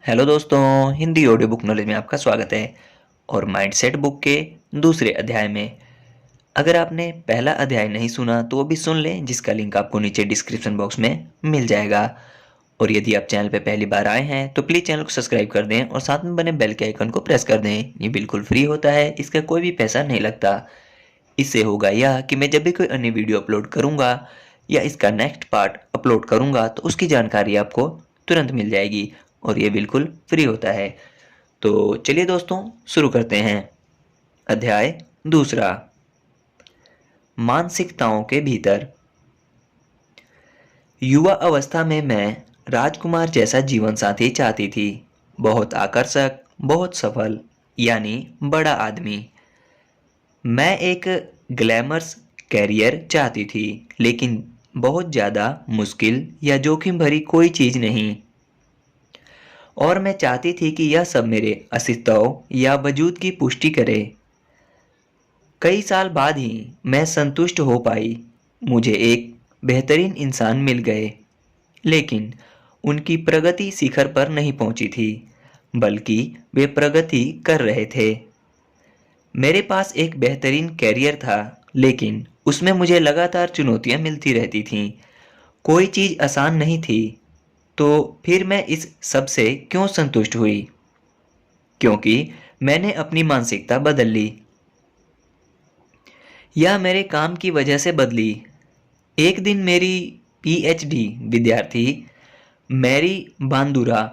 Hello दोस्तों, Hindi audio book knowledge में आपका स्वागत है। और माइंडसेट बुक के दूसरे अध्याय में अगर आपने पहला अध्याय नहीं सुना तो वो भी सुन लें, जिसका लिंक आपको नीचे डिस्क्रिप्शन बॉक्स में मिल जाएगा। और यदि आप चैनल पर पहली बार आए हैं तो प्लीज़ चैनल को सब्सक्राइब कर दें और साथ में बने बेल के आइकन को प्रेस कर दें। ये बिल्कुल फ्री होता है, इसका कोई भी पैसा नहीं लगता। इससे होगा यह कि मैं जब भी कोई अन्य वीडियो अपलोड करूँगा या इसका नेक्स्ट पार्ट अपलोड करूँगा तो उसकी जानकारी आपको तुरंत मिल जाएगी और ये बिल्कुल फ्री होता है। तो चलिए दोस्तों, शुरू करते हैं। अध्याय दूसरा, मानसिकताओं के भीतर। युवा अवस्था में मैं राजकुमार जैसा जीवन साथी चाहती थी। बहुत आकर्षक, बहुत सफल, यानी बड़ा आदमी। मैं एक ग्लैमरस कैरियर चाहती थी, लेकिन बहुत ज़्यादा मुश्किल या जोखिम भरी कोई चीज़ नहीं। और मैं चाहती थी कि यह सब मेरे अस्तित्व या वजूद की पुष्टि करे। कई साल बाद ही मैं संतुष्ट हो पाई। मुझे एक बेहतरीन इंसान मिल गए, लेकिन उनकी प्रगति शिखर पर नहीं पहुंची थी, बल्कि वे प्रगति कर रहे थे। मेरे पास एक बेहतरीन कैरियर था, लेकिन उसमें मुझे लगातार चुनौतियां मिलती रहती थीं। कोई चीज़ आसान नहीं थी। तो फिर मैं इस सब से क्यों संतुष्ट हुई? क्योंकि मैंने अपनी मानसिकता बदल ली। यह मेरे काम की वजह से बदली। एक दिन मेरी पीएचडी विद्यार्थी मैरी बांदुरा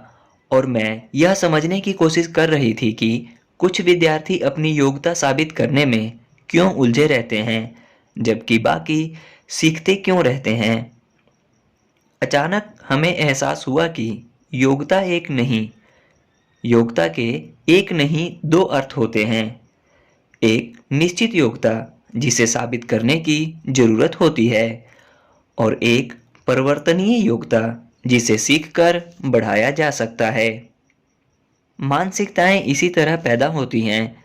और मैं यह समझने की कोशिश कर रही थी कि कुछ विद्यार्थी अपनी योग्यता साबित करने में क्यों उलझे रहते हैं, जबकि बाकी सीखते क्यों रहते हैं। अचानक हमें एहसास हुआ कि योग्यता एक नहीं योग्यता के एक नहीं दो अर्थ होते हैं। एक निश्चित योग्यता जिसे साबित करने की जरूरत होती है, और एक परिवर्तनीय योग्यता जिसे सीखकर बढ़ाया जा सकता है। मानसिकताएं इसी तरह पैदा होती हैं।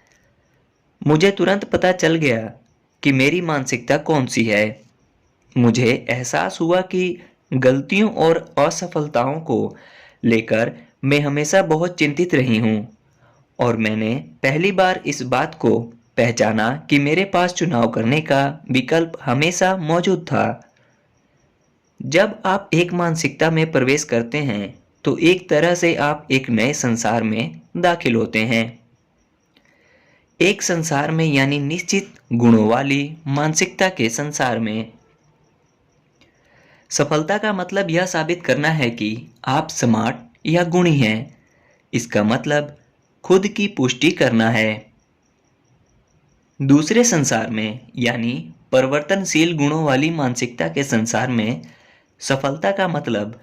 मुझे तुरंत पता चल गया कि मेरी मानसिकता कौन सी है। मुझे एहसास हुआ कि गलतियों और असफलताओं को लेकर मैं हमेशा बहुत चिंतित रही हूँ। और मैंने पहली बार इस बात को पहचाना कि मेरे पास चुनाव करने का विकल्प हमेशा मौजूद था। जब आप एक मानसिकता में प्रवेश करते हैं तो एक तरह से आप एक नए संसार में दाखिल होते हैं। एक संसार में, यानी निश्चित गुणों वाली मानसिकता के संसार में। सफलता का मतलब यह साबित करना है कि आप स्मार्ट या गुणी हैं। इसका मतलब खुद की पुष्टि करना है। दूसरे संसार में, यानी परिवर्तनशील गुणों वाली मानसिकता के संसार में, सफलता का मतलब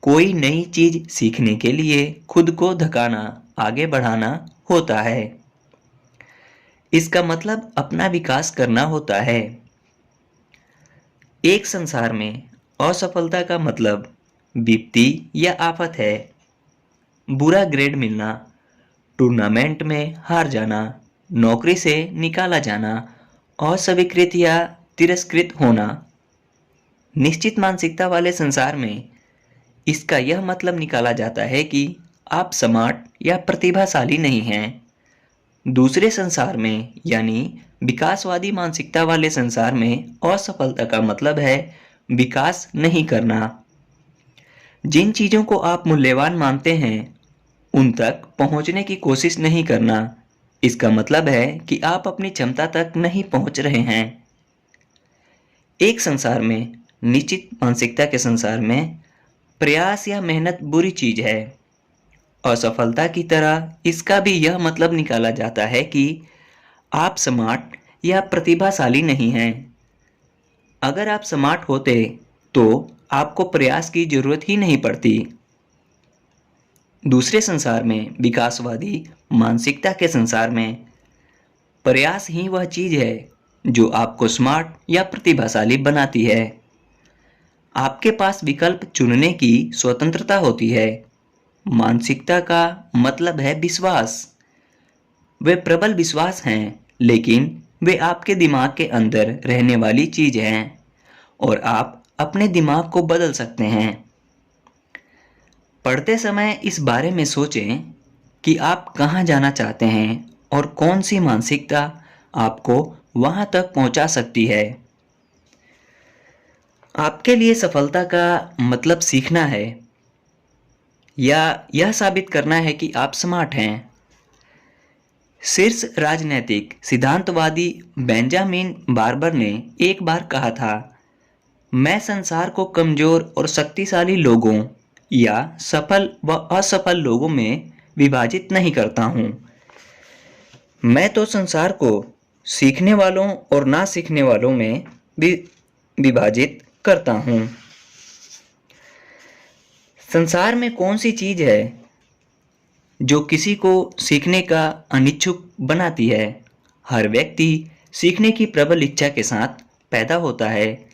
कोई नई चीज सीखने के लिए खुद को धकाना, आगे बढ़ाना होता है। इसका मतलब अपना विकास करना होता है। एक संसार में असफलता का मतलब विपत्ति या आफत है। बुरा ग्रेड मिलना, टूर्नामेंट में हार जाना, नौकरी से निकाला जाना, अस्वीकृत या तिरस्कृत होना। निश्चित मानसिकता वाले संसार में इसका यह मतलब निकाला जाता है कि आप स्मार्ट या प्रतिभाशाली नहीं हैं। दूसरे संसार में, यानी विकासवादी मानसिकता वाले संसार में, असफलता का मतलब है विकास नहीं करना। जिन चीजों को आप मूल्यवान मानते हैं उन तक पहुंचने की कोशिश नहीं करना। इसका मतलब है कि आप अपनी क्षमता तक नहीं पहुंच रहे हैं। एक संसार में, निश्चित मानसिकता के संसार में, प्रयास या मेहनत बुरी चीज है। असफलता की तरह इसका भी यह मतलब निकाला जाता है कि आप स्मार्ट या प्रतिभाशाली नहीं हैं। अगर आप स्मार्ट होते तो आपको प्रयास की जरूरत ही नहीं पड़ती। दूसरे संसार में, विकासवादी मानसिकता के संसार में, प्रयास ही वह चीज है जो आपको स्मार्ट या प्रतिभाशाली बनाती है। आपके पास विकल्प चुनने की स्वतंत्रता होती है। मानसिकता का मतलब है विश्वास। वे प्रबल विश्वास हैं, लेकिन वे आपके दिमाग के अंदर रहने वाली चीज हैं और आप अपने दिमाग को बदल सकते हैं। पढ़ते समय इस बारे में सोचें कि आप कहाँ जाना चाहते हैं और कौन सी मानसिकता आपको वहाँ तक पहुँचा सकती है। आपके लिए सफलता का मतलब सीखना है या यह साबित करना है कि आप स्मार्ट हैं। शीर्ष राजनैतिक सिद्धांतवादी बेंजामिन बार्बर ने एक बार कहा था, मैं संसार को कमजोर और शक्तिशाली लोगों या सफल व असफल लोगों में विभाजित नहीं करता हूं। मैं तो संसार को सीखने वालों और ना सीखने वालों में विभाजित करता हूं। संसार में कौन सी चीज है जो किसी को सीखने का अनिच्छुक बनाती है? हर व्यक्ति सीखने की प्रबल इच्छा के साथ पैदा होता है।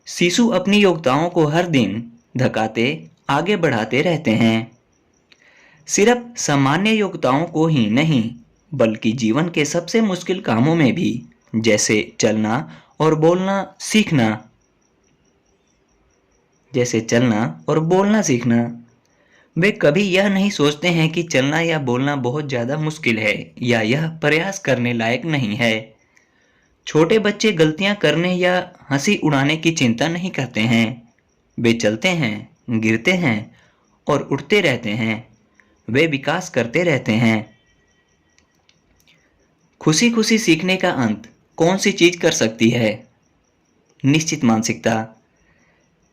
शिशु अपनी योग्यताओं को हर दिन धकाते आगे बढ़ाते रहते हैं। सिर्फ सामान्य योग्यताओं को ही नहीं, बल्कि जीवन के सबसे मुश्किल कामों में भी, जैसे चलना और बोलना सीखना सीखना। वे कभी यह नहीं सोचते हैं कि चलना या बोलना बहुत ज्यादा मुश्किल है या यह प्रयास करने लायक नहीं है। छोटे बच्चे गलतियां करने या हंसी उड़ाने की चिंता नहीं करते हैं। वे चलते हैं, गिरते हैं और उठते रहते हैं। वे विकास करते रहते हैं। खुशी खुशी सीखने का अंत कौन सी चीज कर सकती है? निश्चित मानसिकता।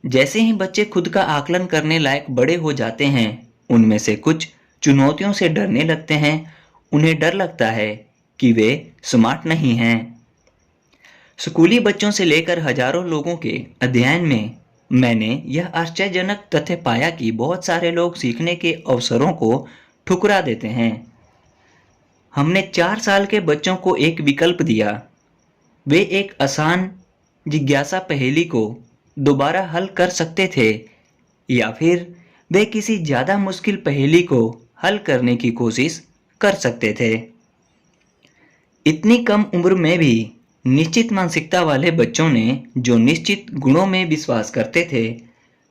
जैसे ही बच्चे खुद का आकलन करने लायक बड़े हो जाते हैं, उनमें से कुछ चुनौतियों से डरने लगते हैं। उन्हें डर लगता है कि वे स्मार्ट नहीं हैं। स्कूली बच्चों से लेकर हजारों लोगों के अध्ययन में मैंने यह आश्चर्यजनक तथ्य पाया कि बहुत सारे लोग सीखने के अवसरों को ठुकरा देते हैं। हमने 4 साल के बच्चों को एक विकल्प दिया। वे एक आसान जिज्ञासा पहेली को दोबारा हल कर सकते थे या फिर वे किसी ज्यादा मुश्किल पहेली को हल करने की कोशिश कर सकते थे। इतनी कम उम्र में भी निश्चित मानसिकता वाले बच्चों ने, जो निश्चित गुणों में विश्वास करते थे,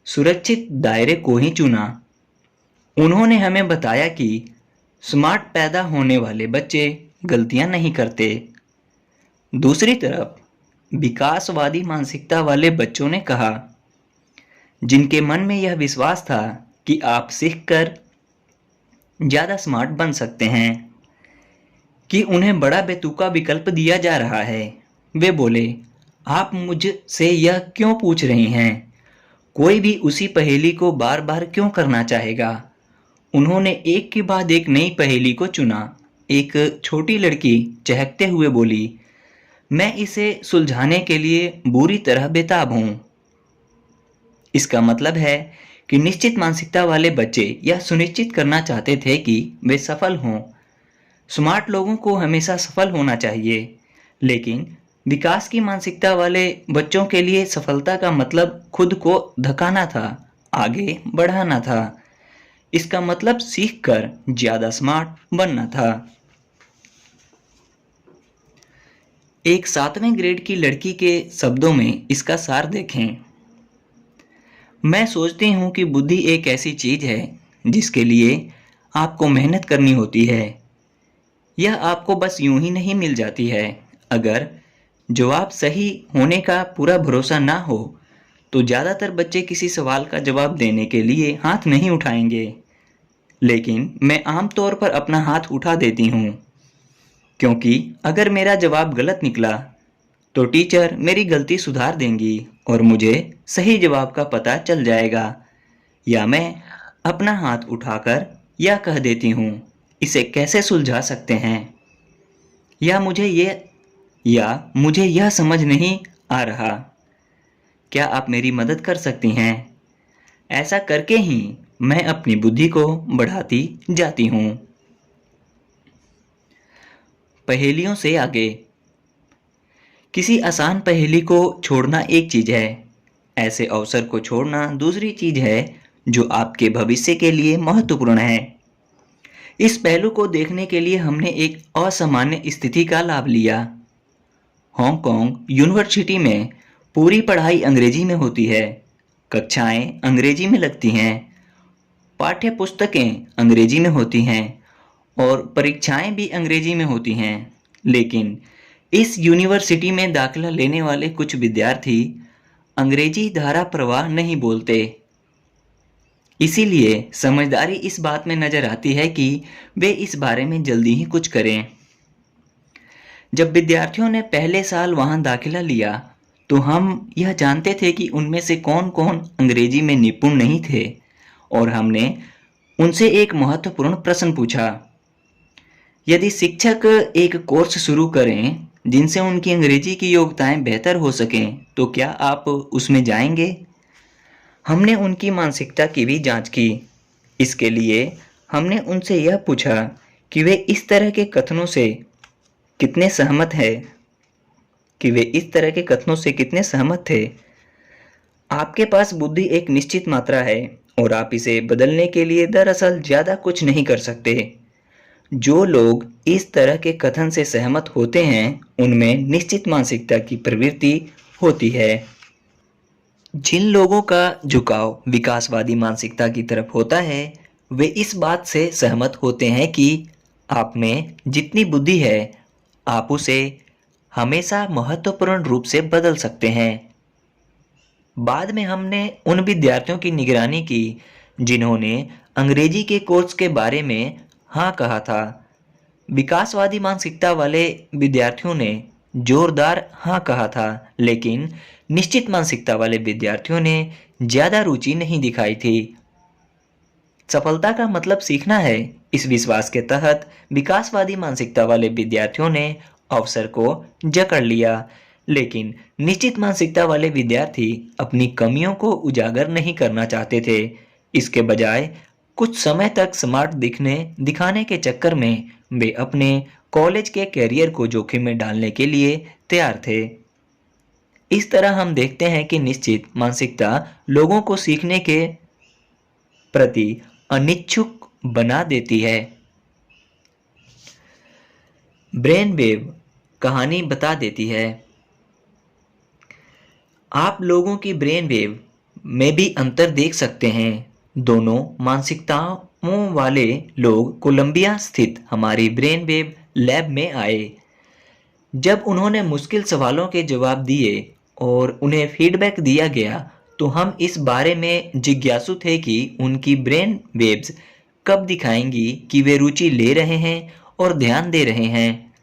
सुरक्षित दायरे को ही चुना। उन्होंने हमें बताया कि स्मार्ट पैदा होने वाले बच्चे गलतियां नहीं करते। दूसरी तरफ विकासवादी मानसिकता वाले बच्चों ने कहा, जिनके मन में यह विश्वास था कि आप सीखकर ज्यादा स्मार्ट बन सकते हैं, कि उन्हें बड़ा बेतुका विकल्प दिया जा रहा है। वे बोले, आप मुझसे यह क्यों पूछ रही हैं? कोई भी उसी पहेली को बार बार क्यों करना चाहेगा? उन्होंने एक के बाद एक नई पहेली को चुना। एक छोटी लड़की चहकते हुए बोली, मैं इसे सुलझाने के लिए बुरी तरह बेताब हूं। इसका मतलब है कि निश्चित मानसिकता वाले बच्चे यह सुनिश्चित करना चाहते थे कि वे सफल हों। स्मार्ट लोगों को हमेशा सफल होना चाहिए, लेकिन विकास की मानसिकता वाले बच्चों के लिए सफलता का मतलब खुद को धकाना था, आगे बढ़ाना था। इसका मतलब सीखकर ज्यादा स्मार्ट बनना था। एक 7वें ग्रेड की लड़की के शब्दों में इसका सार देखें। मैं सोचती हूँ कि बुद्धि एक ऐसी चीज है जिसके लिए आपको मेहनत करनी होती है। यह आपको बस यूं ही नहीं मिल जाती है। अगर जवाब सही होने का पूरा भरोसा ना हो तो ज्यादातर बच्चे किसी सवाल का जवाब देने के लिए हाथ नहीं उठाएंगे, लेकिन मैं आमतौर पर अपना हाथ उठा देती हूँ, क्योंकि अगर मेरा जवाब गलत निकला तो टीचर मेरी गलती सुधार देंगी और मुझे सही जवाब का पता चल जाएगा। या मैं अपना हाथ उठाकर यह कह देती हूँ, इसे कैसे सुलझा सकते हैं, या मुझे यह समझ नहीं आ रहा, क्या आप मेरी मदद कर सकती हैं? ऐसा करके ही मैं अपनी बुद्धि को बढ़ाती जाती हूँ। पहेलियों से आगे। किसी आसान पहेली को छोड़ना एक चीज है, ऐसे अवसर को छोड़ना दूसरी चीज है जो आपके भविष्य के लिए महत्वपूर्ण है। इस पहलू को देखने के लिए हमने एक असामान्य स्थिति का लाभ लिया। हांगकांग यूनिवर्सिटी में पूरी पढ़ाई अंग्रेजी में होती है, कक्षाएं अंग्रेजी में लगती हैं पाठ्य पुस्तकें अंग्रेजी में होती हैं और परीक्षाएं भी अंग्रेजी में होती हैं, लेकिन इस यूनिवर्सिटी में दाखिला लेने वाले कुछ विद्यार्थी अंग्रेजी धारा प्रवाह नहीं बोलते। इसीलिए समझदारी इस बात में नजर आती है कि वे इस बारे में जल्दी ही कुछ करें। जब विद्यार्थियों ने पहले साल वहां दाखिला लिया तो हम यह जानते थे कि उनमें से कौन कौन अंग्रेजी में निपुण नहीं थे, और हमने उनसे एक महत्वपूर्ण प्रश्न पूछा। यदि शिक्षक एक कोर्स शुरू करें जिनसे उनकी अंग्रेजी की योग्यताएं बेहतर हो सकें तो क्या आप उसमें जाएंगे? हमने उनकी मानसिकता की भी जांच की। इसके लिए हमने उनसे यह पूछा कि वे इस तरह के कथनों से कितने सहमत हैं कि वे इस तरह के कथनों से कितने सहमत थे। आपके पास बुद्धि एक निश्चित मात्रा है और आप इसे बदलने के लिए दरअसल ज्यादा कुछ नहीं कर सकते। जो लोग इस तरह के कथन से सहमत होते हैं उनमें निश्चित मानसिकता की प्रवृत्ति होती है। जिन लोगों का झुकाव विकासवादी मानसिकता की तरफ होता है वे इस बात से सहमत होते हैं कि आप में जितनी बुद्धि है आप उसे हमेशा महत्वपूर्ण रूप से बदल सकते हैं। बाद में हमने उन विद्यार्थियों की निगरानी की जिन्होंने अंग्रेजी के कोर्स के बारे में हाँ कहा था। विकासवादी मानसिकता वाले विद्यार्थियों ने जोरदार हाँ कहा था, लेकिन निश्चित मानसिकता वाले विद्यार्थियों ने ज्यादा रुचि नहीं दिखाई थी। सफलता का मतलब सीखना है। इस विश्वास के तहत विकासवादी मानसिकता वाले विद्यार्थियों ने अवसर को जकड़ लिया, लेकिन निश्चित मानसिकता वाले विद्यार्थी अपनी कमियों को उजागर नहीं करना चाहते थे। इसके बजाय कुछ समय तक स्मार्ट दिखाने के चक्कर में वे अपने कॉलेज के कैरियर को जोखिम में डालने के लिए तैयार थे। इस तरह हम देखते हैं कि निश्चित मानसिकता लोगों को सीखने के प्रति अनिच्छुक बना देती है। ब्रेन वेव कहानी बता देती है। आप लोगों की ब्रेन वेव में भी अंतर देख सकते हैं। दोनों मानसिकताओं वाले लोग कोलंबिया स्थित हमारी ब्रेन वेव लैब में आए। जब उन्होंने मुश्किल सवालों के जवाब दिए और उन्हें फीडबैक दिया गया तो हम इस बारे में जिज्ञासु थे कि उनकी ब्रेन वेव्स कब दिखाएंगी कि वे रुचि ले रहे हैं और ध्यान दे रहे हैं।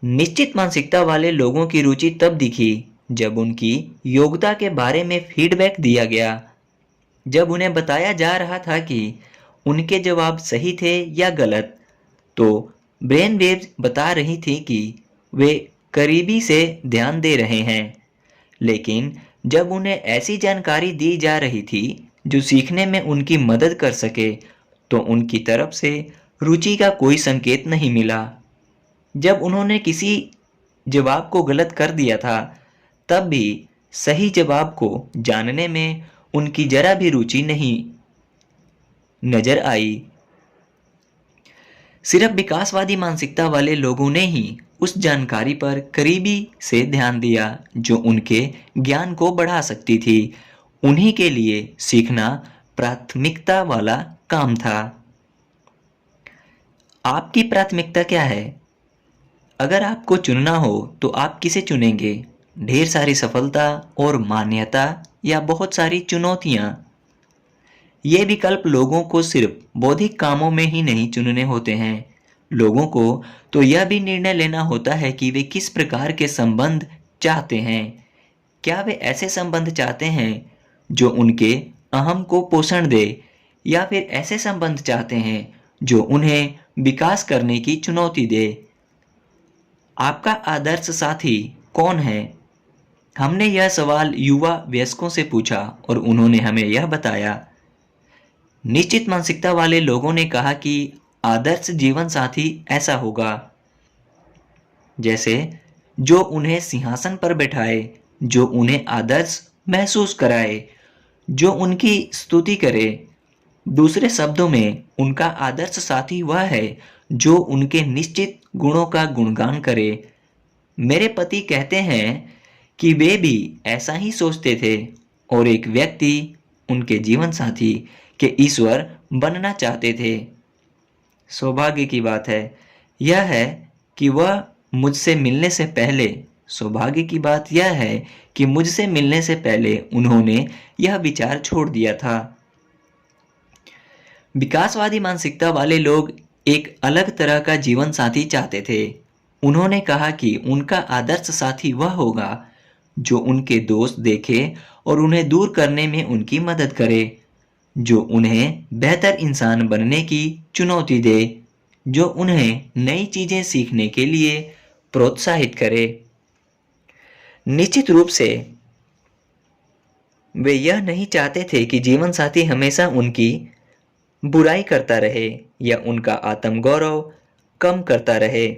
निश्चित मानसिकता वाले लोगों की रुचि तब दिखी जब उनकी योग्यता के बारे में फीडबैक दिया गया। जब उन्हें बताया जा रहा था कि उनके जवाब सही थे या गलत, तो ब्रेन वेव्स बता रही थी कि वे करीबी से ध्यान दे रहे हैं। लेकिन जब उन्हें ऐसी जानकारी दी जा रही थी जो सीखने में उनकी मदद कर सके तो उनकी तरफ से रुचि का कोई संकेत नहीं मिला। जब उन्होंने किसी जवाब को गलत कर दिया था तब भी सही जवाब को जानने में उनकी जरा भी रुचि नहीं नजर आई। सिर्फ विकासवादी मानसिकता वाले लोगों ने ही उस जानकारी पर करीबी से ध्यान दिया जो उनके ज्ञान को बढ़ा सकती थी। उन्हीं के लिए सीखना प्राथमिकता वाला काम था। आपकी प्राथमिकता क्या है? अगर आपको चुनना हो तो आप किसे चुनेंगे? ढेर सारी सफलता और मान्यता या बहुत सारी चुनौतियां? ये विकल्प लोगों को सिर्फ बौद्धिक कामों में ही नहीं चुनने होते हैं। लोगों को तो यह भी निर्णय लेना होता है कि वे किस प्रकार के संबंध चाहते हैं। क्या वे ऐसे संबंध चाहते हैं जो उनके अहम को पोषण दे, या फिर ऐसे संबंध चाहते हैं जो उन्हें विकास करने की चुनौती दे? आपका आदर्श साथी कौन है? हमने यह सवाल युवा वयस्कों से पूछा और उन्होंने हमें यह बताया। निश्चित मानसिकता वाले लोगों ने कहा कि आदर्श जीवन साथी ऐसा होगा जैसे जो उन्हें सिंहासन पर बैठाए, जो उन्हें आदर्श महसूस कराए, जो उनकी स्तुति करे। दूसरे शब्दों में उनका आदर्श साथी वह है जो उनके निश्चित गुणों का गुणगान करे। मेरे पति कहते हैं कि वे भी ऐसा ही सोचते थे और एक व्यक्ति, उनके जीवन साथी, कि ईश्वर बनना चाहते थे। सौभाग्य की बात है यह है कि वह मुझसे मिलने से पहले सौभाग्य की बात यह है कि मुझसे मिलने से पहले उन्होंने यह विचार छोड़ दिया था। विकासवादी मानसिकता वाले लोग एक अलग तरह का जीवन साथी चाहते थे। उन्होंने कहा कि उनका आदर्श साथी वह होगा जो उनके दोस्त देखे और उन्हें दूर करने में उनकी मदद करे, जो उन्हें बेहतर इंसान बनने की चुनौती दे, जो उन्हें नई चीजें सीखने के लिए प्रोत्साहित करे। निश्चित रूप से वे यह नहीं चाहते थे कि जीवन साथी हमेशा उनकी बुराई करता रहे या उनका आत्मगौरव कम करता रहे,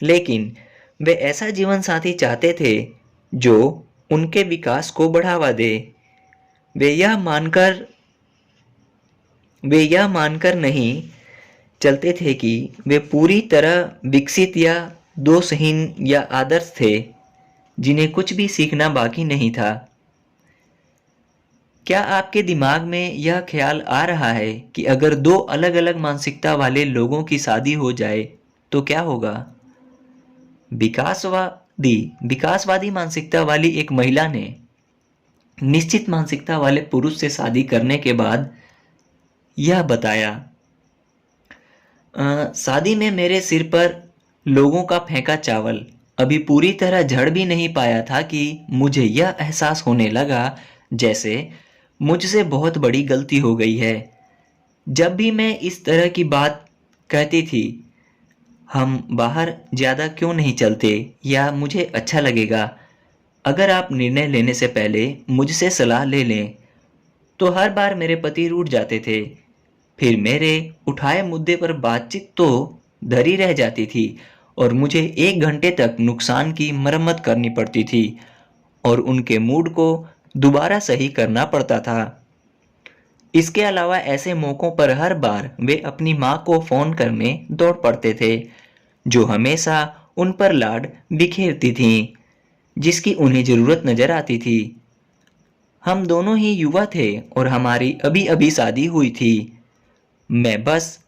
लेकिन वे ऐसा जीवन साथी चाहते थे जो उनके विकास को बढ़ावा दे। वे यह मानकर नहीं चलते थे कि वे पूरी तरह विकसित या दोषहीन या आदर्श थे जिन्हें कुछ भी सीखना बाकी नहीं था। क्या आपके दिमाग में यह ख्याल आ रहा है कि अगर दो अलग अलग मानसिकता वाले लोगों की शादी हो जाए तो क्या होगा? विकासवादी मानसिकता वाली एक महिला ने निश्चित मानसिकता वाले पुरुष से शादी करने के बाद यह बताया, शादी में मेरे सिर पर लोगों का फेंका चावल अभी पूरी तरह झड़ भी नहीं पाया था कि मुझे यह एहसास होने लगा जैसे मुझसे बहुत बड़ी गलती हो गई है। जब भी मैं इस तरह की बात कहती थी, हम बाहर ज़्यादा क्यों नहीं चलते, या मुझे अच्छा लगेगा अगर आप निर्णय लेने से पहले मुझसे सलाह ले लें, तो हर बार मेरे पति रूठ जाते थे। फिर मेरे उठाए मुद्दे पर बातचीत तो धरी रह जाती थी और मुझे 1 घंटे तक नुकसान की मरम्मत करनी पड़ती थी और उनके मूड को दोबारा सही करना पड़ता था। इसके अलावा ऐसे मौक़ों पर हर बार वे अपनी माँ को फ़ोन करने दौड़ पड़ते थे, जो हमेशा उन पर लाड बिखेरती थीं, जिसकी उन्हें ज़रूरत नज़र आती थी। हम दोनों ही युवा थे और हमारी अभी अभी शादी हुई थी। मैं बस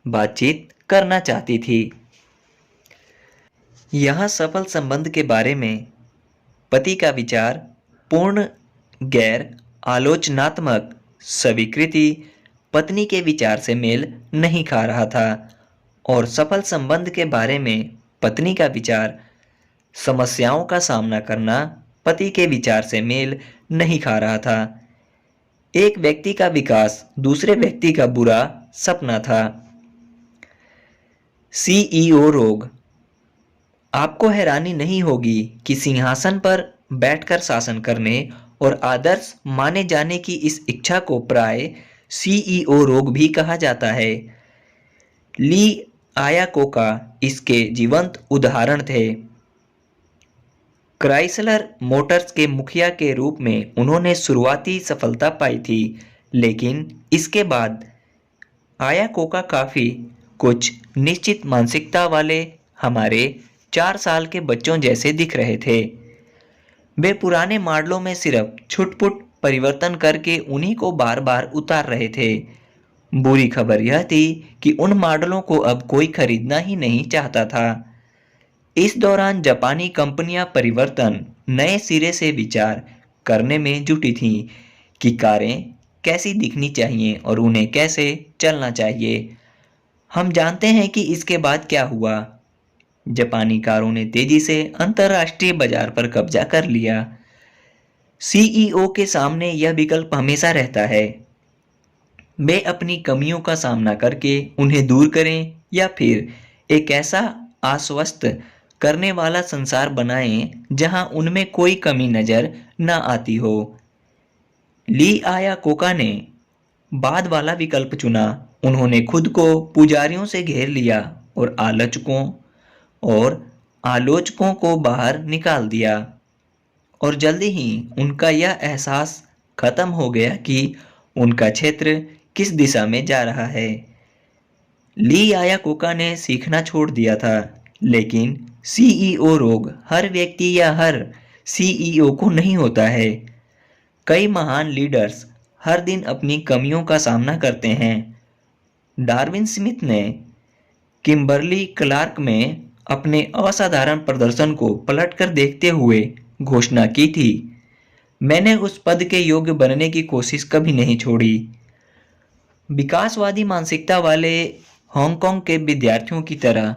बातचीत करना चाहती थी। यहाँ सफल संबंध के बारे में पति का विचार पूर्ण गैर आलोचनात्मक स्वीकृति पत्नी के विचार से मेल नहीं खा रहा था और सफल संबंध के बारे में पत्नी का विचार समस्याओं का सामना करना पति के विचार से मेल नहीं खा रहा था। एक व्यक्ति का विकास दूसरे व्यक्ति का बुरा सपना था। सीईओ रोग। आपको हैरानी नहीं होगी कि सिंहासन पर बैठकर शासन करने और आदर्श माने जाने की इस इच्छा को प्राय सीईओ रोग भी कहा जाता है। ली आयाकोका इसके जीवंत उदाहरण थे। क्राइसलर मोटर्स के मुखिया के रूप में उन्होंने शुरुआती सफलता पाई थी, लेकिन इसके बाद आयाकोका काफी कुछ निश्चित मानसिकता वाले हमारे 4 साल के बच्चों जैसे दिख रहे थे। वे पुराने मॉडलों में सिर्फ छुटपुट परिवर्तन करके उन्हीं को बार बार उतार रहे थे। बुरी खबर यह थी कि उन मॉडलों को अब कोई खरीदना ही नहीं चाहता था। इस दौरान जापानी कंपनियां परिवर्तन नए सिरे से विचार करने में जुटी थीं कि कारें कैसी दिखनी चाहिए और उन्हें कैसे चलना चाहिए। हम जानते हैं कि इसके बाद क्या हुआ। जापानी कारों ने तेजी से अंतर्राष्ट्रीय बाजार पर कब्जा कर लिया। सीईओ के सामने यह विकल्प हमेशा रहता है, वे अपनी कमियों का सामना करके उन्हें दूर करें या फिर एक ऐसा आश्वस्त करने वाला संसार बनाएं जहां उनमें कोई कमी नजर न आती हो। ली आयाकोका ने बाद वाला विकल्प चुना। उन्होंने खुद को पुजारियों से घेर लिया और आलोचकों को बाहर निकाल दिया और जल्दी ही उनका यह एहसास खत्म हो गया कि उनका क्षेत्र किस दिशा में जा रहा है। ली आयाकोका ने सीखना छोड़ दिया था, लेकिन सीईओ रोग हर व्यक्ति या हर सीईओ को नहीं होता है। कई महान लीडर्स हर दिन अपनी कमियों का सामना करते हैं। डार्विन स्मिथ ने किम्बर्ली क्लार्क में अपने असाधारण प्रदर्शन को पलटकर देखते हुए घोषणा की थी, मैंने उस पद के योग्य बनने की कोशिश कभी नहीं छोड़ी। विकासवादी मानसिकता वाले हांगकांग के विद्यार्थियों की तरह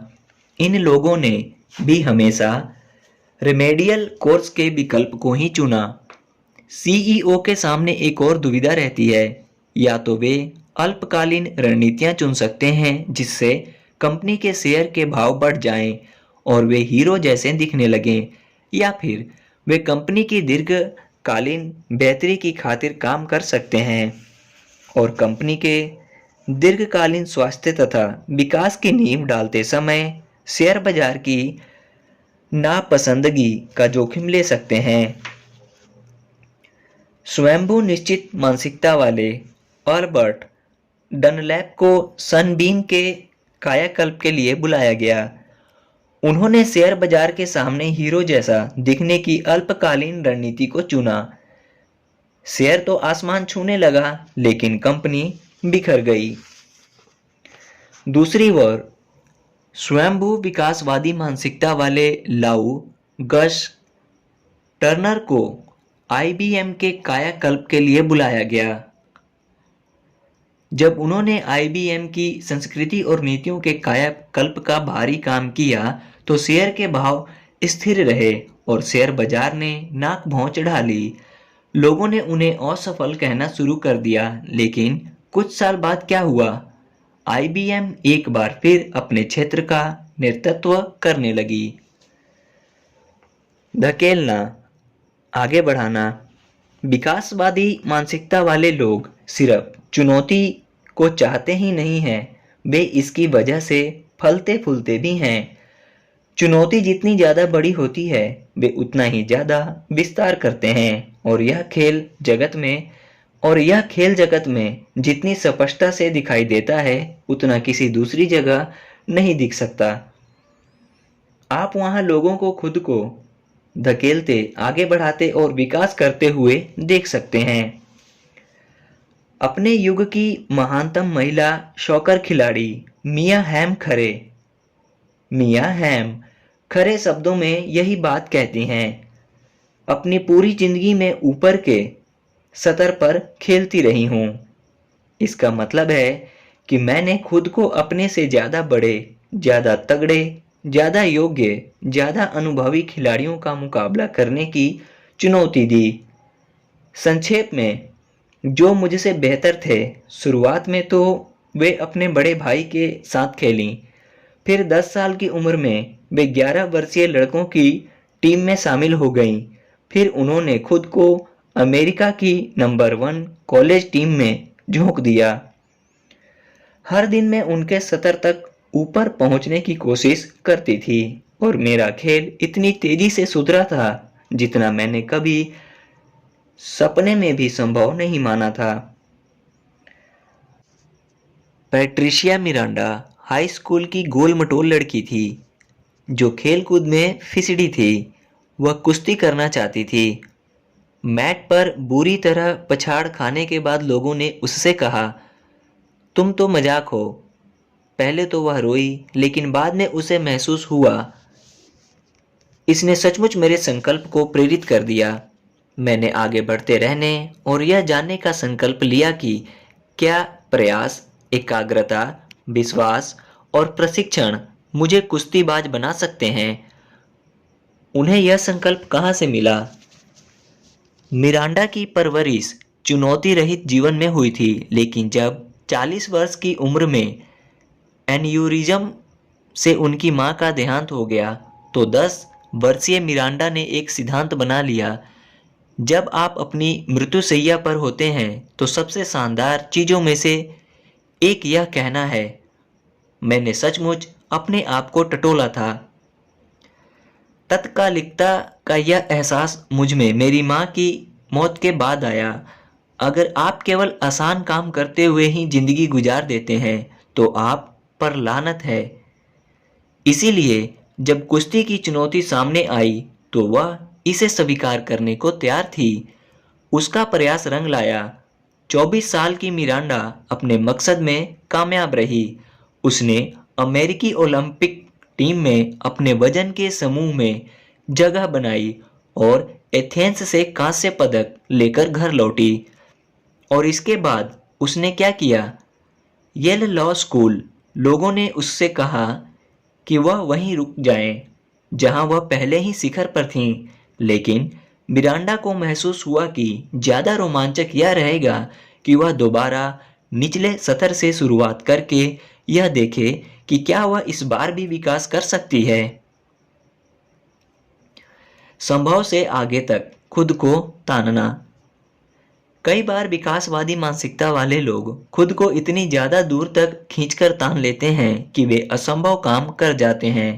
इन लोगों ने भी हमेशा रेमेडियल कोर्स के विकल्प को ही चुना। सीईओ के सामने एक और दुविधा रहती है, या तो वे अल्पकालीन रणनीतियां चुन सकते हैं जिससे कंपनी के शेयर के भाव बढ़ जाएं और वे हीरो जैसे दिखने लगें, या फिर वे कंपनी की दीर्घकालीन बेहतरी की खातिर काम कर सकते हैं और कंपनी के दीर्घकालीन स्वास्थ्य तथा विकास की नींव डालते समय शेयर बाजार की नापसंदगी का जोखिम ले सकते हैं। स्वयंभू निश्चित मानसिकता वाले अल्बर्ट डनलैप को सनबीम के कायाकल्प के लिए बुलाया गया। उन्होंने शेयर बाजार के सामने हीरो जैसा दिखने की अल्पकालीन रणनीति को चुना। शेयर तो आसमान छूने लगा, लेकिन कंपनी बिखर गई। दूसरी ओर स्वयंभू विकासवादी मानसिकता वाले लाउ गश टर्नर को आईबीएम के कायाकल्प के लिए बुलाया गया। जब उन्होंने आईबीएम की संस्कृति और नीतियों के कायाकल्प का भारी काम किया तो शेयर के भाव स्थिर रहे और शेयर बाजार ने नाक भौं चढ़ा ली। लोगों ने उन्हें असफल कहना शुरू कर दिया, लेकिन कुछ साल बाद क्या हुआ? आईबीएम एक बार फिर अपने क्षेत्र का नेतृत्व करने लगी। धकेलना, आगे बढ़ाना। विकासवादी मानसिकता वाले लोग सिर्फ चुनौती को चाहते ही नहीं हैं, वे इसकी वजह से फलते फूलते भी हैं। चुनौती जितनी ज्यादा बड़ी होती है, वे उतना ही ज्यादा विस्तार करते हैं और यह खेल जगत में जितनी स्पष्टता से दिखाई देता है, उतना किसी दूसरी जगह नहीं दिख सकता। आप वहां लोगों को खुद को धकेलते, आगे बढ़ाते और विकास करते हुए देख सकते हैं। अपने युग की महानतम महिला सॉकर खिलाड़ी मिया हैम खरे शब्दों में यही बात कहती हैं। अपनी पूरी जिंदगी में ऊपर के सतर पर खेलती रही हूं। इसका मतलब है कि मैंने खुद को अपने से ज्यादा बड़े, ज्यादा तगड़े, ज्यादा योग्य, ज्यादा अनुभवी खिलाड़ियों का मुकाबला करने की चुनौती दी। संक्षेप में, जो मुझसे बेहतर थे, शुरुआत में तो वे अपने बड़े भाई के साथ खेलीं। फिर 10 साल की उम्र में वे 11 वर्षीय लड़कों की टीम में शामिल हो गईं। फिर उन्होंने खुद को अमेरिका की नंबर 1 कॉलेज टीम में झोंक दिया। हर दिन मैं उनके सतर तक ऊपर पहुंचने की कोशिश करती थी और मेरा खेल इतनी तेजी से सुधरा था जितना मैंने कभी सपने में भी संभव नहीं माना था। पैट्रिशिया मिरांडा हाई स्कूल की गोल मटोल लड़की थी जो खेलकूद में फिसड़ी थी। वह कुश्ती करना चाहती थी। मैट पर बुरी तरह पछाड़ खाने के बाद लोगों ने उससे कहा, तुम तो मजाक हो। पहले तो वह रोई, लेकिन बाद में उसे महसूस हुआ इसने सचमुच मेरे संकल्प को प्रेरित कर दिया। मैंने आगे बढ़ते रहने और यह जानने का संकल्प लिया कि क्या प्रयास, एकाग्रता, विश्वास और प्रशिक्षण मुझे कुश्तीबाज बना सकते हैं। उन्हें यह संकल्प कहां से मिला? मिरांडा की परवरिश चुनौती रहित जीवन में हुई थी, लेकिन जब 40 वर्ष की उम्र में एन्यूरिज्म से उनकी मां का देहांत हो गया तो 10 वर्षीय मिरांडा ने एक सिद्धांत बना लिया, जब आप अपनी मृत्युशैया पर होते हैं तो सबसे शानदार चीजों में से एक यह कहना है, मैंने सचमुच अपने आप को टटोला था। तत्कालिकता का यह एहसास मुझ में मेरी मां की मौत के बाद आया। अगर आप केवल आसान काम करते हुए ही जिंदगी गुजार देते हैं तो आप पर लानत है। इसीलिए जब कुश्ती की चुनौती सामने आई तो वह इसे स्वीकार करने को तैयार थी। उसका प्रयास रंग लाया। 24 साल की मिरांडा अपने मकसद में कामयाब रही। उसने अमेरिकी ओलंपिक टीम में अपने वजन के समूह में जगह बनाई और एथेंस से कांस्य पदक लेकर घर लौटी। और इसके बाद उसने क्या किया? Yale law school. लोगों ने उससे कहा कि वह वहीं रुक जाएं जहां वह पहले ही शिखर पर थीं, लेकिन मिरांडा को महसूस हुआ कि ज्यादा रोमांचक यह रहेगा कि वह दोबारा निचले स्तर से शुरुआत करके यह देखे कि क्या वह इस बार भी विकास कर सकती है। संभव से आगे तक खुद को तानना। कई बार विकासवादी मानसिकता वाले लोग खुद को इतनी ज्यादा दूर तक खींचकर तान लेते हैं कि वे असंभव काम कर जाते हैं।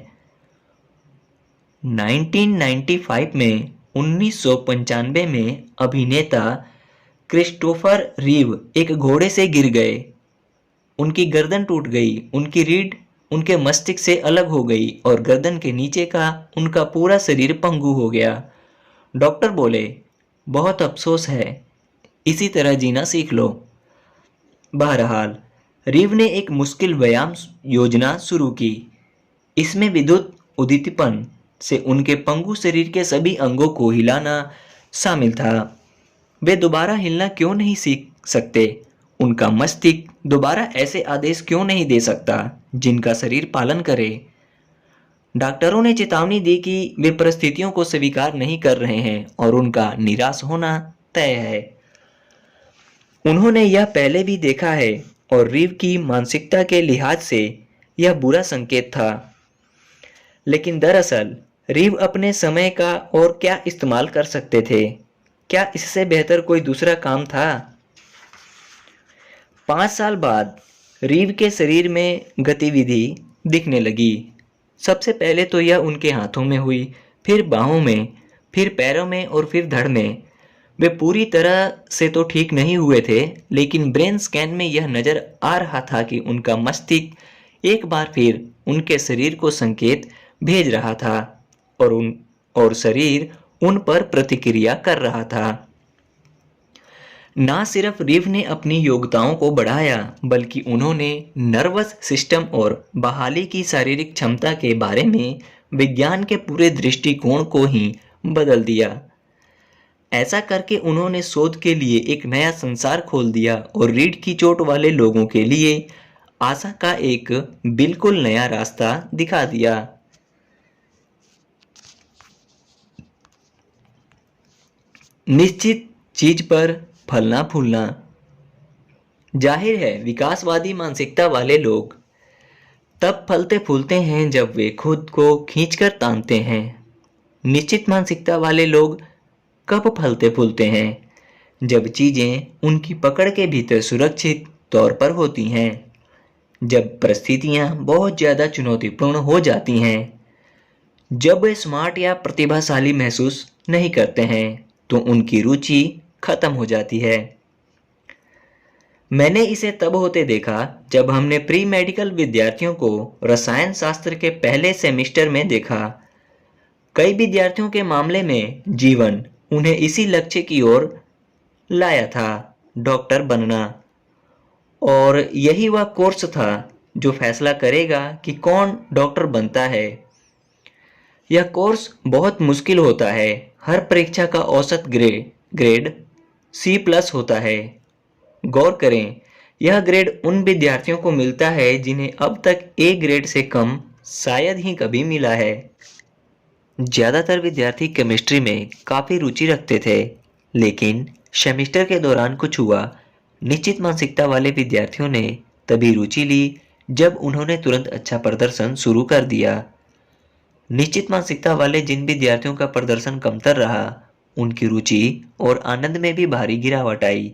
1995 में 1995 में अभिनेता क्रिस्टोफर रीव एक घोड़े से गिर गए। उनकी गर्दन टूट गई, उनकी रीढ़ उनके मस्तिष्क से अलग हो गई और गर्दन के नीचे का उनका पूरा शरीर पंगु हो गया। डॉक्टर बोले, बहुत अफसोस है, इसी तरह जीना सीख लो। बहरहाल, रीव ने एक मुश्किल व्यायाम योजना शुरू की। इसमें विद्युत उद्दीपन से उनके पंगु शरीर के सभी अंगों को हिलाना शामिल था। वे दोबारा हिलना क्यों नहीं सीख सकते? उनका मस्तिष्क दोबारा ऐसे आदेश क्यों नहीं दे सकता जिनका शरीर पालन करे? डॉक्टरों ने चेतावनी दी कि वे परिस्थितियों को स्वीकार नहीं कर रहे हैं और उनका निराश होना तय है। उन्होंने यह पहले भी देखा है और रीव की मानसिकता के लिहाज से यह बुरा संकेत था। लेकिन दरअसल रीव अपने समय का और क्या इस्तेमाल कर सकते थे? क्या इससे बेहतर कोई दूसरा काम था? 5 साल बाद रीव के शरीर में गतिविधि दिखने लगी। सबसे पहले तो यह उनके हाथों में हुई, फिर बाहों में, फिर पैरों में और फिर धड़ में। वे पूरी तरह से तो ठीक नहीं हुए थे, लेकिन ब्रेन स्कैन में यह नजर आ रहा था कि उनका मस्तिष्क एक बार फिर उनके शरीर को संकेत भेज रहा था और शरीर उन पर प्रतिक्रिया कर रहा था। ना सिर्फ रीव ने अपनी योग्यताओं को बढ़ाया, बल्कि उन्होंने नर्वस सिस्टम और बहाली की शारीरिक क्षमता के बारे में विज्ञान के पूरे दृष्टिकोण को ही बदल दिया। ऐसा करके उन्होंने शोध के लिए एक नया संसार खोल दिया और रीढ़ की चोट वाले लोगों के लिए आशा का एक बिल्कुल नया रास्ता दिखा दिया। निश्चित चीज पर फलना फूलना। जाहिर है, विकासवादी मानसिकता वाले लोग तब फलते फूलते हैं जब वे खुद को खींचकर तानते हैं। निश्चित मानसिकता वाले लोग कब फलते फूलते हैं? जब चीजें उनकी पकड़ के भीतर सुरक्षित तौर पर होती हैं, जब परिस्थितियां बहुत ज्यादा चुनौतीपूर्ण हो जाती हैं, जब वे स्मार्ट या प्रतिभाशाली महसूस नहीं करते हैं, तो उनकी रुचि खत्म हो जाती है। मैंने इसे तब होते देखा जब हमने प्री मेडिकल विद्यार्थियों को रसायन शास्त्र के पहले सेमेस्टर में देखा। कई विद्यार्थियों के मामले में जीवन उन्हें इसी लक्ष्य की ओर लाया था, डॉक्टर बनना। और यही वह कोर्स था जो फैसला करेगा कि कौन डॉक्टर बनता है। यह कोर्स बहुत मुश्किल होता है। हर परीक्षा का औसत ग्रेड C+ होता है। गौर करें, यह ग्रेड उन विद्यार्थियों को मिलता है जिन्हें अब तक A ग्रेड से कम शायद ही कभी मिला है। ज्यादातर विद्यार्थी केमिस्ट्री में काफी रुचि रखते थे, लेकिन सेमेस्टर के दौरान कुछ हुआ। निश्चित मानसिकता वाले विद्यार्थियों ने तभी रुचि ली जब उन्होंने तुरंत अच्छा प्रदर्शन शुरू कर दिया। निश्चित मानसिकता वाले जिन विद्यार्थियों का प्रदर्शन कमतर रहा, उनकी रुचि और आनंद में भी भारी गिरावट आई।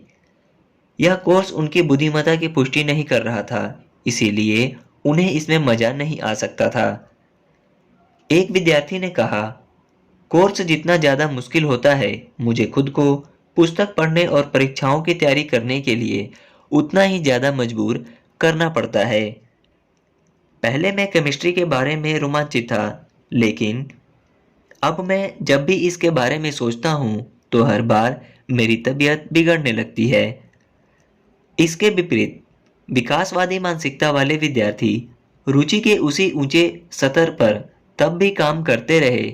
यह कोर्स उनकी बुद्धिमत्ता की पुष्टि नहीं कर रहा था, इसीलिए उन्हें इसमें मजा नहीं आ सकता था। एक विद्यार्थी ने कहा, कोर्स जितना ज्यादा मुश्किल होता है, मुझे खुद को पुस्तक पढ़ने और परीक्षाओं की तैयारी करने के लिए उतना ही ज्यादा मजबूर करना पड़ता है। पहले मैं केमिस्ट्री के बारे में रोमांचित था, लेकिन अब मैं जब भी इसके बारे में सोचता हूँ तो हर बार मेरी तबीयत बिगड़ने लगती है। इसके विपरीत विकासवादी मानसिकता वाले विद्यार्थी रुचि के उसी ऊंचे स्तर पर तब भी काम करते रहे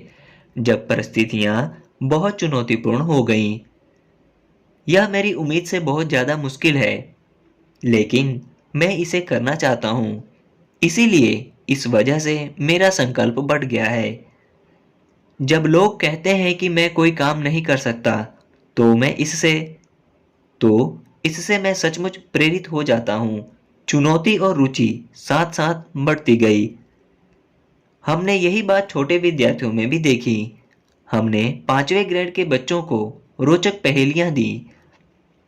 जब परिस्थितियां बहुत चुनौतीपूर्ण हो गईं। यह मेरी उम्मीद से बहुत ज़्यादा मुश्किल है, लेकिन मैं इसे करना चाहता हूँ। इसीलिए इस वजह से मेरा संकल्प बढ़ गया है। जब लोग कहते हैं कि मैं कोई काम नहीं कर सकता, तो तो इससे मैं सचमुच प्रेरित हो जाता हूँ। चुनौती और रुचि साथ साथ बढ़ती गई। हमने यही बात छोटे विद्यार्थियों में भी देखी। हमने 5वें ग्रेड के बच्चों को रोचक पहेलियां दी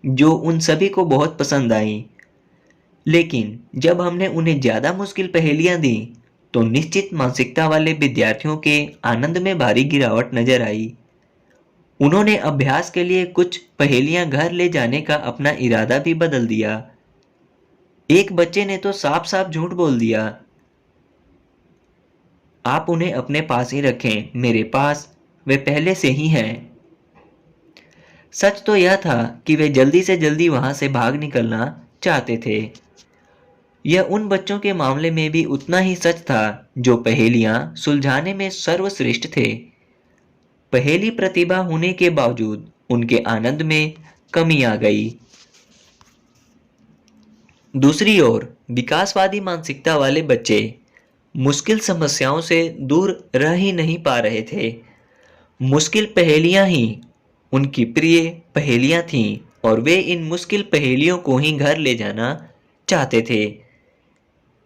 जो उन सभी को बहुत पसंद आईं। लेकिन जब हमने उन्हें ज़्यादा मुश्किल पहेलियां दी, तो निश्चित मानसिकता वाले विद्यार्थियों के आनंद में भारी गिरावट नजर आई। उन्होंने अभ्यास के लिए कुछ पहेलियां घर ले जाने का अपना इरादा भी बदल दिया। एक बच्चे ने तो साफ साफ झूठ बोल दिया, आप उन्हें अपने पास ही रखें, मेरे पास वे पहले से ही हैं। सच तो यह था कि वे जल्दी से जल्दी वहां से भाग निकलना चाहते थे। यह उन बच्चों के मामले में भी उतना ही सच था जो पहेलियां सुलझाने में सर्वश्रेष्ठ थे। पहेली प्रतिभा होने के बावजूद उनके आनंद में कमी आ गई। दूसरी ओर विकासवादी मानसिकता वाले बच्चे मुश्किल समस्याओं से दूर रह ही नहीं पा रहे थे। मुश्किल पहेलियां ही उनकी प्रिय पहेलियां थीं और वे इन मुश्किल पहेलियों को ही घर ले जाना चाहते थे।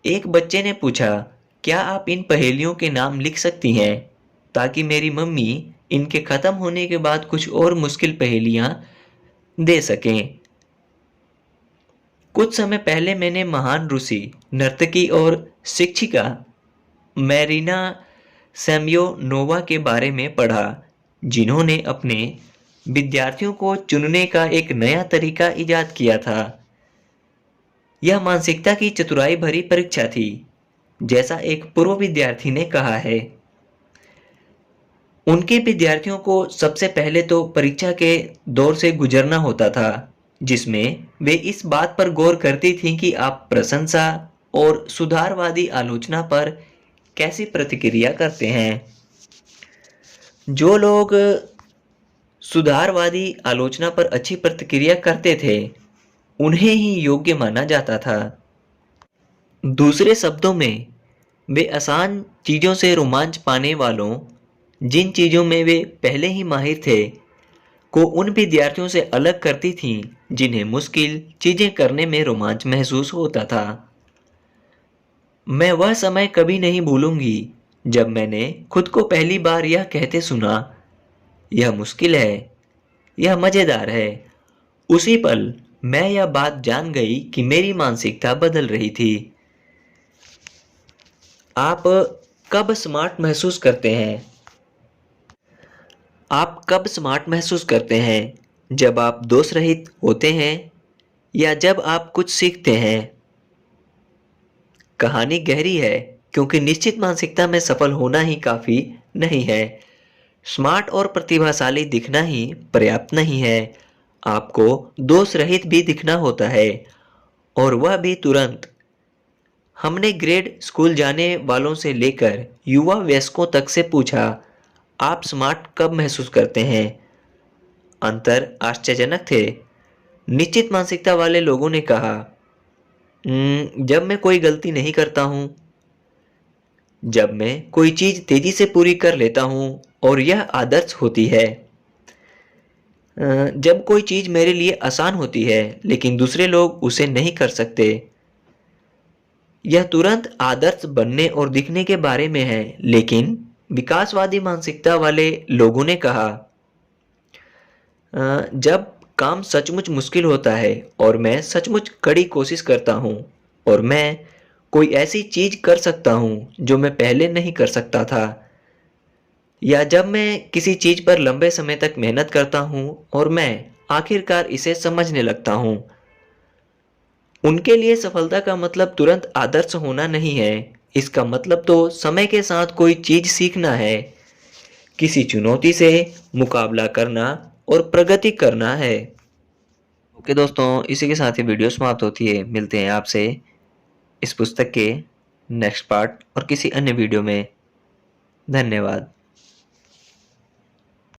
एक बच्चे ने पूछा, क्या आप इन पहेलियों के नाम लिख सकती हैं ताकि मेरी मम्मी इनके खत्म होने के बाद कुछ और मुश्किल पहेलियां दे सकें। कुछ समय पहले मैंने महान रूसी नर्तकी और शिक्षिका मैरिना सेम्योनोवा के बारे में पढ़ा, जिन्होंने अपने विद्यार्थियों को चुनने का एक नया तरीका इजाद किया था। यह मानसिकता की चतुराई भरी परीक्षा थी। जैसा एक पूर्व विद्यार्थी ने कहा है, उनके विद्यार्थियों को सबसे पहले तो परीक्षा के दौर से गुजरना होता था, जिसमें वे इस बात पर गौर करती थीं कि आप प्रशंसा और सुधारवादी आलोचना पर कैसी प्रतिक्रिया करते हैं। जो लोग सुधारवादी आलोचना पर अच्छी प्रतिक्रिया करते थे, उन्हें ही योग्य माना जाता था। दूसरे शब्दों में, वे आसान चीज़ों से रोमांच पाने वालों, जिन चीज़ों में वे पहले ही माहिर थे, को उन विद्यार्थियों से अलग करती थीं जिन्हें मुश्किल चीज़ें करने में रोमांच महसूस होता था। मैं वह समय कभी नहीं भूलूंगी जब मैंने खुद को पहली बार यह कहते सुना, यह मुश्किल है, यह मज़ेदार है। उसी पल मैं यह बात जान गई कि मेरी मानसिकता बदल रही थी। आप कब स्मार्ट महसूस करते हैं? आप कब स्मार्ट महसूस करते हैं? जब आप दोष रहित होते हैं या जब आप कुछ सीखते हैं? कहानी गहरी है, क्योंकि निश्चित मानसिकता में सफल होना ही काफी नहीं है। स्मार्ट और प्रतिभाशाली दिखना ही पर्याप्त नहीं है। आपको दोष रहित भी दिखना होता है, और वह भी तुरंत। हमने ग्रेड स्कूल जाने वालों से लेकर युवा वयस्कों तक से पूछा, आप स्मार्ट कब महसूस करते हैं? अंतर आश्चर्यजनक थे। निश्चित मानसिकता वाले लोगों ने कहा, जब मैं कोई गलती नहीं करता हूं, जब मैं कोई चीज तेजी से पूरी कर लेता हूं और यह आदर्श होती है, जब कोई चीज मेरे लिए आसान होती है लेकिन दूसरे लोग उसे नहीं कर सकते। यह तुरंत आदर्श बनने और दिखने के बारे में है। लेकिन विकासवादी मानसिकता वाले लोगों ने कहा, जब काम सचमुच मुश्किल होता है और मैं सचमुच कड़ी कोशिश करता हूँ और मैं कोई ऐसी चीज कर सकता हूँ जो मैं पहले नहीं कर सकता था, या जब मैं किसी चीज पर लंबे समय तक मेहनत करता हूँ और मैं आखिरकार इसे समझने लगता हूँ। उनके लिए सफलता का मतलब तुरंत आदर्श होना नहीं है। इसका मतलब तो समय के साथ कोई चीज सीखना है, किसी चुनौती से मुकाबला करना और प्रगति करना है। ओके दोस्तों, इसी के साथ ही वीडियो समाप्त होती है। मिलते हैं आपसे इस पुस्तक के नेक्स्ट पार्ट और किसी अन्य वीडियो में। धन्यवाद।